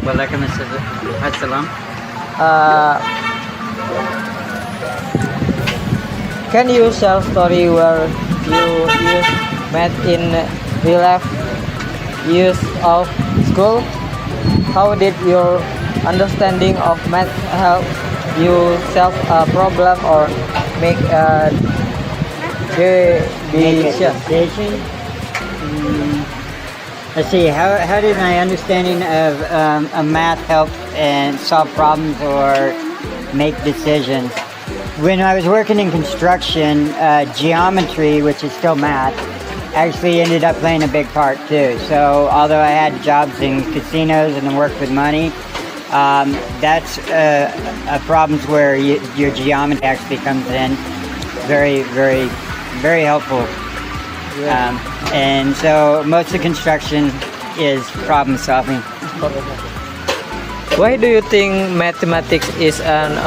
Waalaikumsalam. Uh, can you share story where you use math in real life use of school? How did your understanding of math help you solve a problem or make a decision? Let's see. How did my understanding of a math help and solve problems or make decisions? When I was working in construction, geometry, which is still math, actually ended up playing a big part too. So although I had jobs in casinos and worked with money, that's a problems where your geometry actually comes in. Very, very, very helpful. And so most of construction is problem solving. Why do you think mathematics is an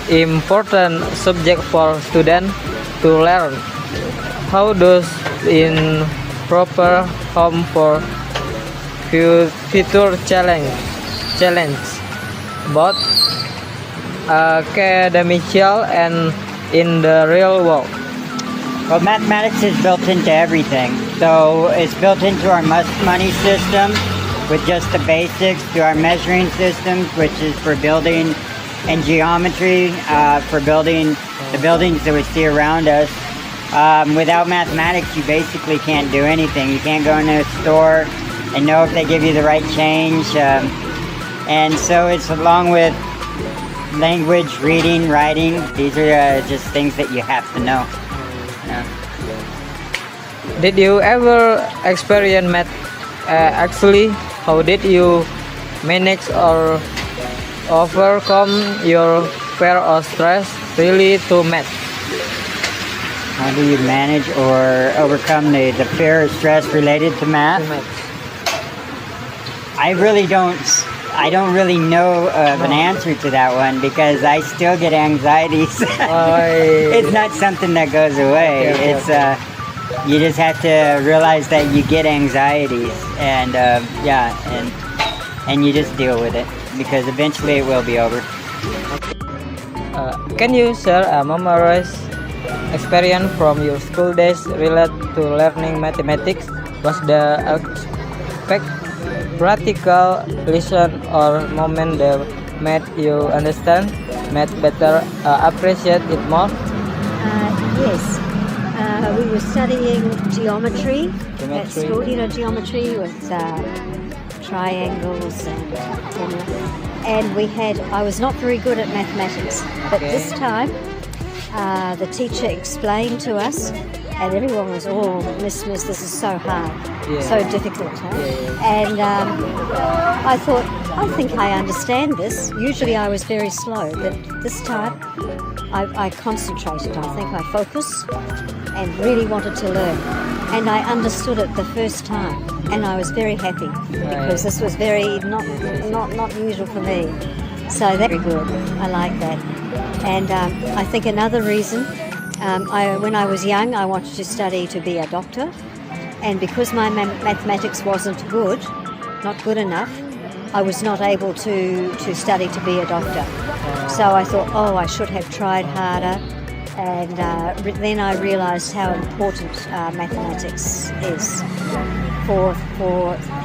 important subject for students to learn? How does in proper home for future challenge both academical and in the real world? Well, mathematics is built into everything. So it's built into our money system with just the basics, to our measuring systems, which is for building, and geometry for building the buildings that we see around us. Without mathematics, you basically can't do anything. You can't go into a store and know if they give you the right change. And so it's along with language, reading, writing. These are just things that you have to know. Did you ever experience math actually? How did you manage or overcome your fear or stress really to math? How do you manage or overcome the fear or stress related to math? I don't really know of an answer to that one because I still get anxieties. It's not something that goes away. It's you just have to realize that you get anxieties, and and you just deal with it because eventually it will be over. Can you share a memorable experience from your school days related to learning mathematics? Was the practical lesson or moment that made you understand math better, appreciate it more? Yes. We were studying geometry at school, geometry with triangles and I was not very good at mathematics, but this time the teacher explained to us and everyone was, Miss, this is so hard, so difficult. And I thought, I think I understand this. Usually I was very slow, but this time I concentrated. I think I focused and really wanted to learn. And I understood it the first time, and I was very happy because this was very not usual for me. So that's very good. I like that. And I think another reason, when I was young, I wanted to study to be a doctor, and because my mathematics wasn't good, not good enough, I was not able to study to be a doctor. So I thought, I should have tried harder, and then I realised how important mathematics is for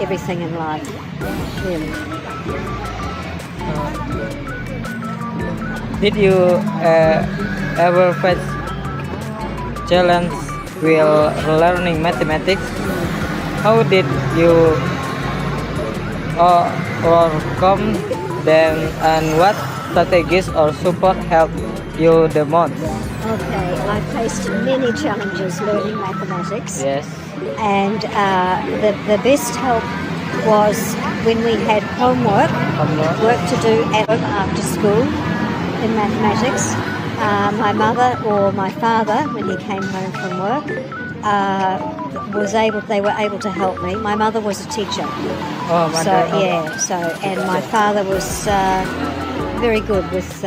everything in life, really. Did you ever face challenge while learning mathematics? How did you overcome them, and what strategies or support helped you the most? Okay, I faced many challenges learning mathematics. Yes. And the best help was when we had homework work to do at home after school in mathematics. My mother or my father, when he came home from work, they were able to help me. My mother was a teacher. And my father was very good with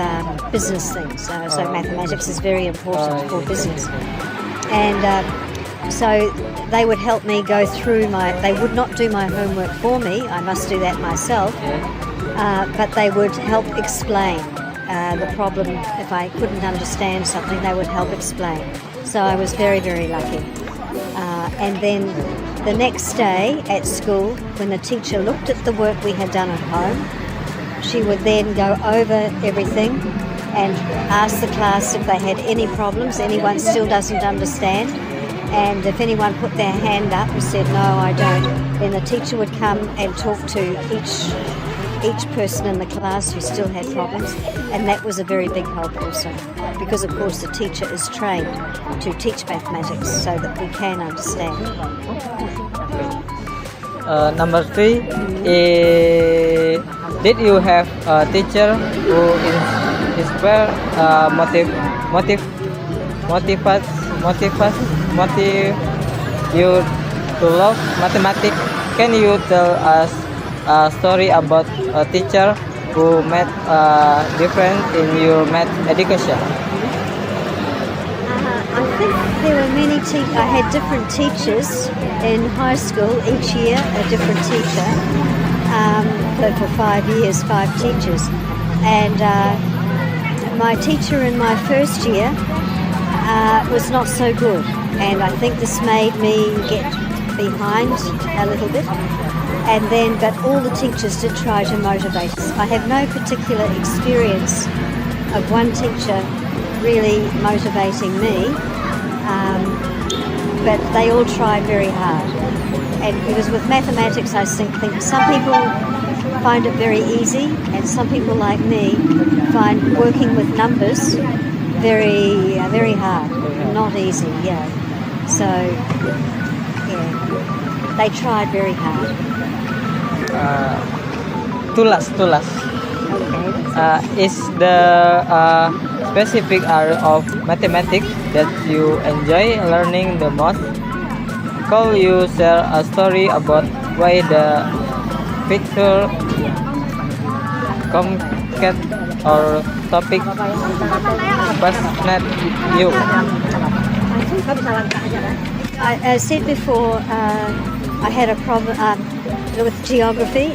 business things. So mathematics is very important for business. And so they would help me go through they would not do my homework for me. I must do that myself. but they would help explain the problem. If I couldn't understand something, they would help explain. So I was very, very lucky. And then the next day at school, when the teacher looked at the work we had done at home, she would then go over everything and ask the class if they had any problems, anyone still doesn't understand. And if anyone put their hand up and said, no, I don't, then the teacher would come and talk to each person in the class who still had problems. And that was a very big help also, because of course the teacher is trained to teach mathematics so that we can understand. Number 3, did you have a teacher who inspire, motivate you to love mathematics? Can you tell us a story about a teacher who made a difference in your math education? I think there were many I had different teachers in high school, each year a different teacher. For 5 years, 5 teachers. And my teacher in my first year was not so good. And I think this made me get behind a little bit. And then, but all the teachers did try to motivate us. I have no particular experience of one teacher really motivating me, but they all tried very hard. And because with mathematics, I think some people find it very easy, and some people like me find working with numbers very, very hard, not easy. Yeah. So, yeah, they tried very hard. Tugas. Okay. Is the specific area of mathematics that you enjoy learning the most? Could you share a story about why the picture, concept, or topic fascinate you? I said before, I had a problem with geography.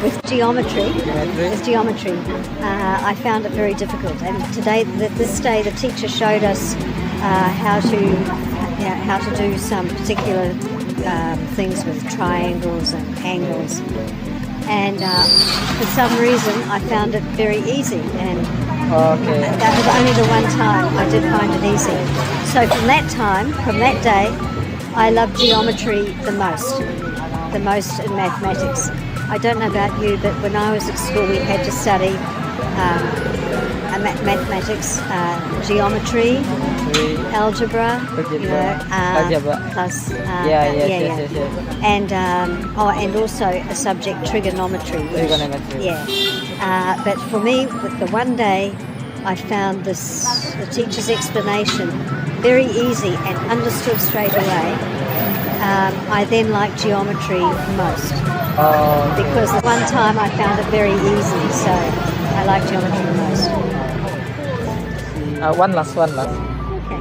With geometry. With geometry, I found it very difficult. And this day, the teacher showed us how to do some particular things with triangles and angles. And for some reason, I found it very easy. And that was only the one time I did find it easy. So from that day, I loved geometry the most in mathematics. I don't know about you, but when I was at school, we had to study mathematics, geometry, algebra, plus yes. and also a subject trigonometry. But for me, with the one day, I found the teacher's explanation very easy and understood straight away. I then liked geometry most because the one time I found it very easy, so I like geometry the most. One last. Okay.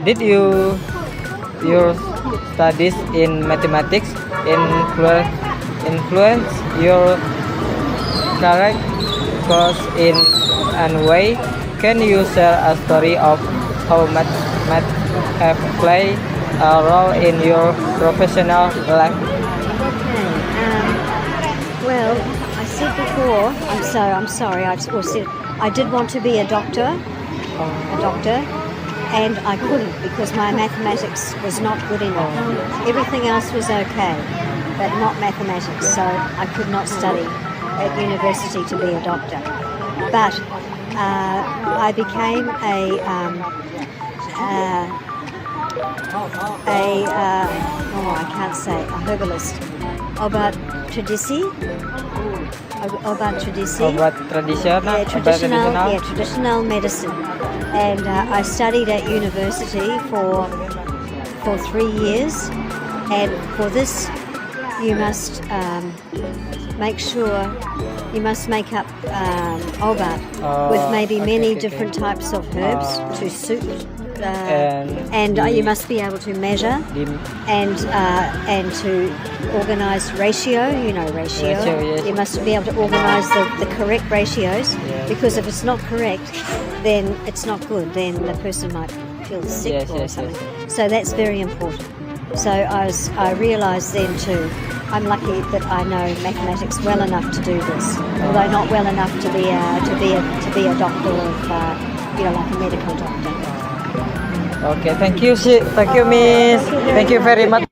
Did your studies in mathematics influence your career course in any way? Can you share a story of how math have played a role in your professional life? Well, I said before, I'm sorry, I did want to be a doctor, and I couldn't because my mathematics was not good enough. Everything else was okay, but not mathematics, so I could not study at university to be a doctor. But I became a herbalist. Obat traditional. Traditional medicine. And I studied at university for 3 years. And for this, you must make up obat with maybe many different types of herbs to suit And you must be able to measure and to organise ratio. You know ratio. Yes. You must be able to organise the correct ratios, because if it's not correct, then it's not good. Then the person might feel sick or something. So that's very important. So I realised then too, I'm lucky that I know mathematics well enough to do this, although not well enough to be a doctor of like a medical doctor. Okay, thank you, Miss. Thank you very much.